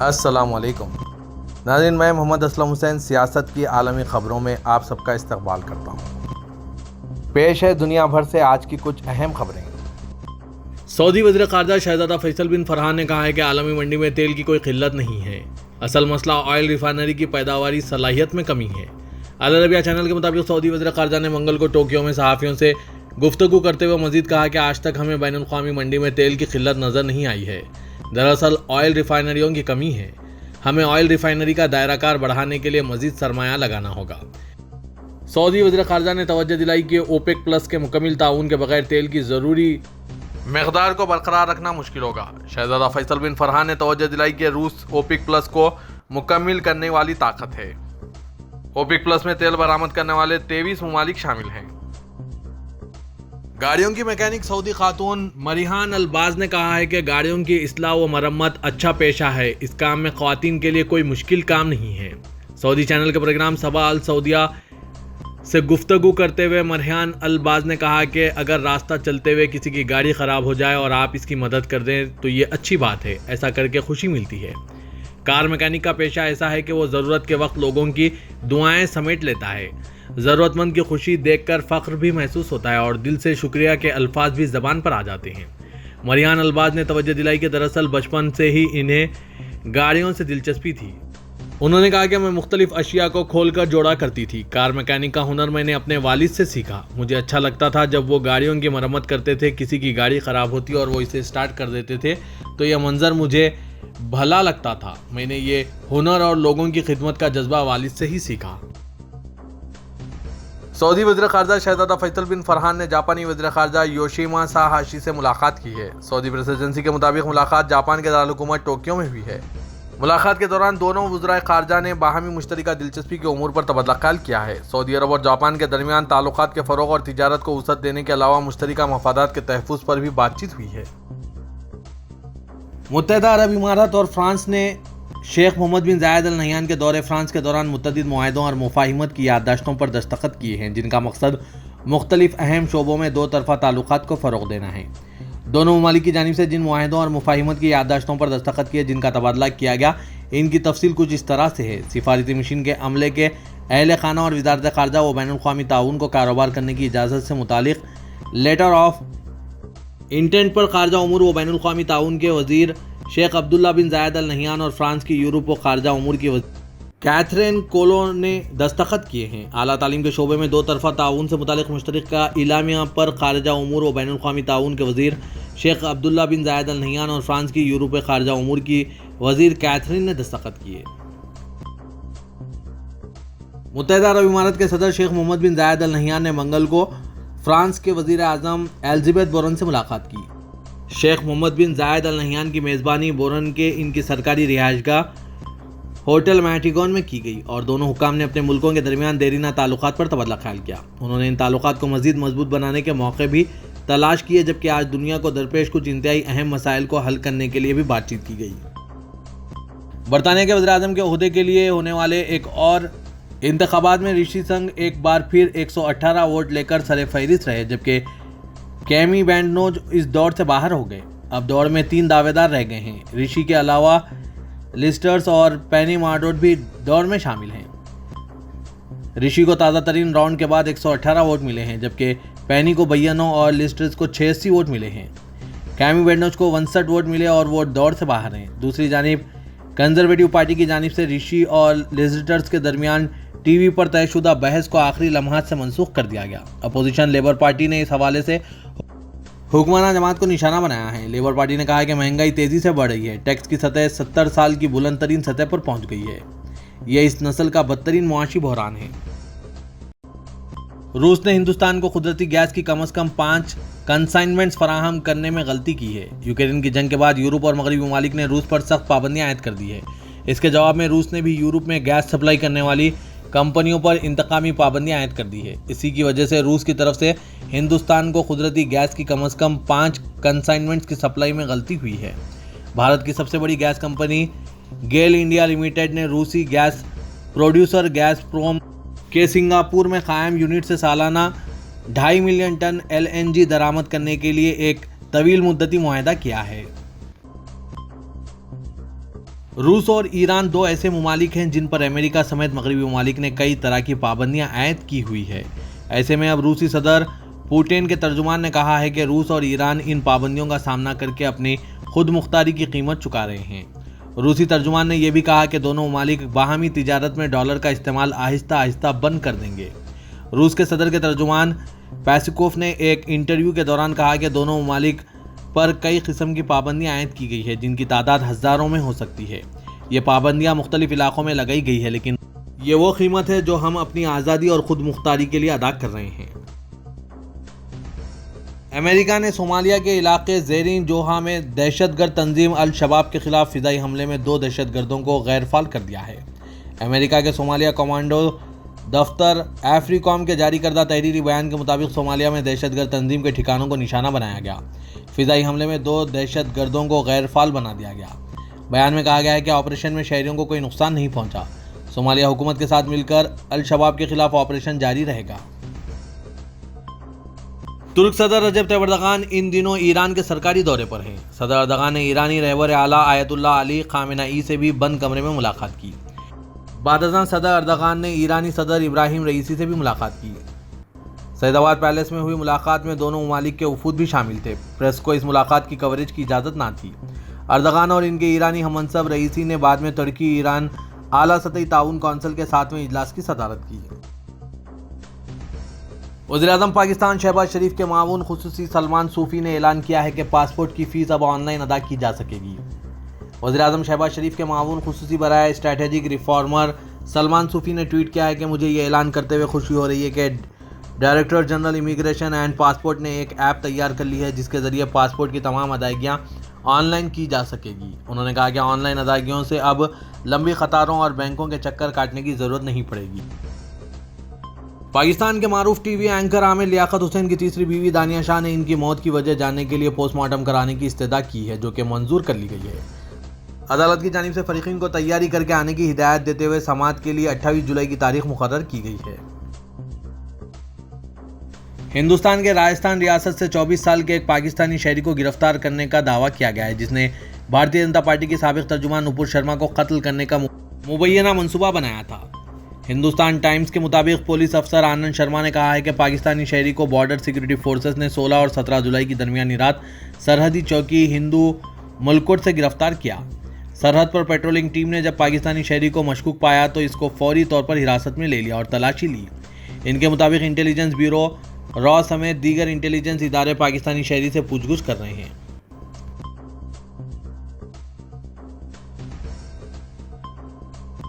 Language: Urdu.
السلام علیکم ناظرین، میں محمد اسلم حسین سیاست کی عالمی خبروں میں آپ سب کا استقبال کرتا ہوں۔ پیش ہے دنیا بھر سے آج کی کچھ اہم خبریں۔ سعودی وزیر خارجہ شہزادہ فیصل بن فرحان نے کہا ہے کہ عالمی منڈی میں تیل کی کوئی قلت نہیں ہے، اصل مسئلہ آئل ریفائنری کی پیداواری صلاحیت میں کمی ہے۔ العربیہ چینل کے مطابق سعودی وزیر خارجہ نے منگل کو ٹوکیو میں صحافیوں سے گفتگو کرتے ہوئے مزید کہا کہ آج تک ہمیں بین الاقوامی منڈی میں تیل کی قلت نظر نہیں آئی ہے، دراصل آئل ریفائنریوں کی کمی ہے، ہمیں آئل ریفائنری کا دائرہ کار بڑھانے کے لیے مزید سرمایہ لگانا ہوگا۔ سعودی وزیر خارجہ نے توجہ دلائی کہ اوپیک پلس کے مکمل تعاون کے بغیر تیل کی ضروری مقدار کو برقرار رکھنا مشکل ہوگا۔ شہزادہ فیصل بن فرحان نے توجہ دلائی کہ روس اوپیک پلس کو مکمل کرنے والی طاقت ہے۔ اوپیک پلس میں تیل برآمد کرنے والے 23 ممالک شامل ہیں۔ گاڑیوں کی میکینک سعودی خاتون مریحان الباز نے کہا ہے کہ گاڑیوں کی اصلاح و مرمت اچھا پیشہ ہے، اس کام میں خواتین کے لیے کوئی مشکل کام نہیں ہے۔ سعودی چینل کے پروگرام صباح السعودیہ سے گفتگو کرتے ہوئے مریحان الباز نے کہا کہ اگر راستہ چلتے ہوئے کسی کی گاڑی خراب ہو جائے اور آپ اس کی مدد کر دیں تو یہ اچھی بات ہے، ایسا کر کے خوشی ملتی ہے۔ کار میکینک کا پیشہ ایسا ہے کہ وہ ضرورت کے وقت لوگوں کی دعائیں سمیٹ لیتا ہے، ضرورت مند کی خوشی دیکھ کر فخر بھی محسوس ہوتا ہے اور دل سے شکریہ کے الفاظ بھی زبان پر آ جاتے ہیں۔ مریحان الباز نے توجہ دلائی کہ دراصل بچپن سے ہی انہیں گاڑیوں سے دلچسپی تھی۔ انہوں نے کہا کہ میں مختلف اشیاء کو کھول کر جوڑا کرتی تھی، کار میکینک کا ہنر میں نے اپنے والد سے سیکھا، مجھے اچھا لگتا تھا جب وہ گاڑیوں کی مرمت کرتے تھے، کسی کی گاڑی خراب ہوتی اور وہ اسے سٹارٹ کر دیتے تھے تو یہ منظر مجھے بھلا لگتا تھا، میں نے یہ ہنر اور لوگوں کی خدمت کا جذبہ والد سے ہی سیکھا۔ سعودی وزیر خارجہ شہزادہ فیصل بن فرحان نے جاپانی وزیر خارجہ یوشیماسا ہاشی سے ملاقات کی ہے۔ سعودی پریس ایجنسی کے مطابق ملاقات جاپان کے دارالحکومت ٹوکیو میں ہوئی ہے۔ ملاقات کے دوران دونوں وزرائے خارجہ نے باہمی مشترکہ دلچسپی کے امور پر تبادلہ خیال کیا ہے۔ سعودی عرب اور جاپان کے درمیان تعلقات کے فروغ اور تجارت کو وسعت دینے کے علاوہ مشترکہ مفادات کے تحفظ پر بھی بات چیت ہوئی ہے۔ متحدہ عرب امارات اور فرانس نے شیخ محمد بن زاید ال نہیان کے دورے فرانس کے دوران متعدد معاہدوں اور مفاہمت کی یادداشتوں پر دستخط کیے ہیں، جن کا مقصد مختلف اہم شعبوں میں دو طرفہ تعلقات کو فروغ دینا ہے۔ دونوں ممالک کی جانب سے جن معاہدوں اور مفاہمت کی یادداشتوں پر دستخط کیے جن کا تبادلہ کیا گیا، ان کی تفصیل کچھ اس طرح سے ہے۔ سفارتی مشن کے عملے کے اہل خانہ اور وزارت خارجہ و بین الاقوامی تعاون کو کاروبار کرنے کی اجازت سے متعلق لیٹر آف انٹینٹ پر خارجہ امور و بین الاقوامی تعاون کے وزیر شیخ عبداللہ بن زاید ال نہیان اور فرانس کی یورپ و خارجہ امور کی وزیر کیتھرین کولو نے دستخط کیے ہیں۔ اعلیٰ تعلیم کے شعبے میں دو طرفہ تعاون سے متعلق مشترکہ اعلامیہ پر خارجہ امور و بین الاقوامی تعاون کے وزیر شیخ عبداللہ بن زاید ال نہیان اور فرانس کی یورپ خارجہ امور کی وزیر کیتھرین نے دستخط کیے۔ متحدہ عرب امارات کے صدر شیخ محمد بن زاید ال نہیان نے منگل کو فرانس کے وزیر اعظم ایلزبتھ بورن سے ملاقات کی۔ شیخ محمد بن زاید ال نہیان کی میزبانی بورن کے ان کی سرکاری رہائش گاہ ہوٹل میٹیگون میں کی گئی اور دونوں حکام نے اپنے ملکوں کے درمیان دیرینہ تعلقات پر تبادلہ خیال کیا۔ انہوں نے ان تعلقات کو مزید مضبوط بنانے کے موقع بھی تلاش کیے، جبکہ آج دنیا کو درپیش کچھ انتہائی اہم مسائل کو حل کرنے کے لیے بھی بات چیت کی گئی۔ برطانیہ کے وزیر اعظم کے عہدے کے لیے ہونے والے ایک اور انتخابات میں رشی سنگھ ایک بار پھر 118 ووٹ لے کر سر فہرست رہے، جبکہ کیمی بینڈنوج اس دوڑ سے باہر ہو گئے۔ اب دوڑ میں 3 دعوے دار رہ گئے ہیں۔ رشی کے علاوہ لسٹرز اور پینی مارڈوٹ بھی دوڑ میں شامل ہیں۔ رشی کو تازہ ترین راؤنڈ کے بعد 118 ووٹ ملے ہیں، جبکہ پینی کو 92 اور لسٹرز کو 86 ووٹ ملے ہیں۔ کیمی بینڈنوج کو 59 ووٹ ملے اور وہ دوڑ سے باہر ہیں۔ دوسری جانب کنزرویٹو پارٹی کی جانب سے رشی اور لسٹرز کے درمیان ٹی وی پر طے شدہ بحث کو آخری لمحات سے منسوخ کر دیا گیا۔ اپوزیشن لیبر پارٹی نے اس حوالے سے حکمران جماعت کو نشانہ بنایا ہے۔ لیبر پارٹی نے کہا ہے کہ مہنگائی تیزی سے بڑھ رہی ہے، ٹیکس کی سطح 70 سال کی بلند ترین سطح پر پہنچ گئی ہے، یہ اس نسل کا بدترین معاشی بحران ہے۔ روس نے ہندوستان کو قدرتی گیس کی کم از کم 5 کنسائنمنٹس فراہم کرنے میں غلطی کی ہے۔ یوکرین کی جنگ کے بعد یورپ اور مغربی ممالک نے روس پر سخت پابندیاں عائد کر دی ہے۔ اس کے جواب میں روس نے بھی یورپ میں گیس سپلائی کرنے والی کمپنیوں پر انتقامی پابندیاں عائد کر دی ہے۔ اسی کی وجہ سے روس کی طرف سے ہندوستان کو قدرتی گیس کی کم از کم 5 کنسائنمنٹس کی سپلائی میں غلطی ہوئی ہے۔ بھارت کی سب سے بڑی گیس کمپنی گیل انڈیا لمیٹڈ نے روسی گیس پروڈیوسر گیز پروم کے سنگاپور میں قائم یونٹ سے سالانہ 2.5 ملین ٹن LNG درآمد کرنے کے لیے ایک طویل مدتی معاہدہ کیا ہے۔ روس اور ایران دو ایسے ممالک ہیں جن پر امریکہ سمیت مغربی ممالک نے کئی طرح کی پابندیاں عائد کی ہوئی ہے۔ ایسے میں اب روسی صدر پوٹین کے ترجمان نے کہا ہے کہ روس اور ایران ان پابندیوں کا سامنا کر کے اپنی خود مختاری کی قیمت چکا رہے ہیں۔ روسی ترجمان نے یہ بھی کہا کہ دونوں ممالک باہمی تجارت میں ڈالر کا استعمال آہستہ آہستہ بند کر دیں گے۔ روس کے صدر کے ترجمان پیسکوف نے ایک انٹرویو کے دوران کہا کہ دونوں ممالک پر کئی قسم کی پابندیاں عائد کی گئی ہے جن کی تعداد ہزاروں میں ہو سکتی ہے۔ یہ پابندیاں مختلف علاقوں میں لگائی گئی ہے، لیکن یہ وہ قیمت ہے جو ہم اپنی آزادی اور خود مختاری کے لیے ادا کر رہے ہیں۔ امریکہ نے صومالیہ کے علاقے زیرین جوہا میں دہشت گرد تنظیم الشباب کے خلاف فضائی حملے میں 2 دہشت گردوں کو غیر فعال کر دیا ہے۔ امریکہ کے صومالیہ کمانڈو دفتر ایفریکام کے جاری کردہ تحریری بیان کے مطابق صومالیہ میں دہشت گرد تنظیم کے ٹھکانوں کو نشانہ بنایا گیا۔ فضائی حملے میں 2 دہشت گردوں کو غیر فعال بنا دیا گیا۔ بیان میں کہا گیا ہے کہ آپریشن میں شہریوں کو کوئی نقصان نہیں پہنچا۔ صومالیہ حکومت کے ساتھ مل کر الشباب کے خلاف آپریشن جاری رہے گا۔ ترک صدر رجب طیب اردغان ان دنوں ایران کے سرکاری دورے پر ہیں۔ صدر اردغان نے ایرانی رہبر اعلیٰ آیت اللہ علی خامنئی سے بھی بند کمرے میں ملاقات کی۔ بعد ازاں صدر اردغان نے ایرانی صدر ابراہیم رئیسی سے بھی ملاقات کی۔ سعید آباد پیلس میں ہوئی ملاقات میں دونوں ممالک کے وفود بھی شامل تھے۔ پریس کو اس ملاقات کی کوریج کی اجازت نہ تھی۔ اردغان اور ان کے ایرانی ہم منصب رئیسی نے بعد میں ترکی ایران اعلیٰ سطحی تعاون کونسل کے 7ویں اجلاس کی صدارت کی۔ وزیراعظم پاکستان شہباز شریف کے معاون خصوصی سلمان صوفی نے اعلان کیا ہے کہ پاسپورٹ کی فیس اب آن لائن ادا کی جا سکے گی۔ وزیراعظم شہباز شریف کے معاون خصوصی برائے اسٹریٹجک ریفارمر سلمان صوفی نے ٹویٹ کیا ہے کہ مجھے یہ اعلان کرتے ہوئے خوشی ہو رہی ہے کہ director general immigration and passport نے ایک ایپ تیار کر لی ہے جس کے ذریعے پاسپورٹ کی تمام ادائیگیاں آن لائن کی جا سکے گی۔ انہوں نے کہا کہ آن لائن ادائیگیوں سے اب لمبی قطاروں اور بینکوں کے چکر کاٹنے کی ضرورت نہیں پڑے گی۔ پاکستان کے معروف T V anchor Aamir Liaquat حسین کی تیسری بیوی دانیہ شاہ نے ان کی موت کی وجہ جاننے کے لیے پوسٹ مارٹم کرانے کی استدعا کی ہے، جو کہ منظور کر لی گئی ہے۔ عدالت کی جانب سے فریقین کو تیاری کر کے آنے کی ہدایت دیتے ہوئے سماعت کے لیے 28 جولائی کی تاریخ مقرر کی گئی ہے۔ ہندوستان کے راجستھان ریاست سے 24 سال کے ایک پاکستانی شہری کو گرفتار کرنے کا دعویٰ کیا گیا ہے، جس نے بھارتیہ جنتا پارٹی کے سابق ترجمان نپور شرما کو قتل کرنے کا مبینہ منصوبہ بنایا تھا۔ ہندوستان ٹائمز کے مطابق پولیس افسر آنند شرما نے کہا ہے کہ پاکستانی شہری کو بارڈر سیکورٹی فورسز نے 16 اور 17 جولائی کی درمیانی رات سرحدی چوکی ہندو ملکوٹ سے گرفتار کیا۔ سرحد پر پیٹرولنگ ٹیم نے جب پاکستانی شہری کو مشکوک پایا تو اس کو فوری طور پر حراست میں لے لیا اور تلاشی لی۔ ان کے مطابق انٹیلیجنس بیورو را سمیت دیگر انٹیلیجنس ادارے پاکستانی شہری سے پوچھ گچھ کر رہے ہیں۔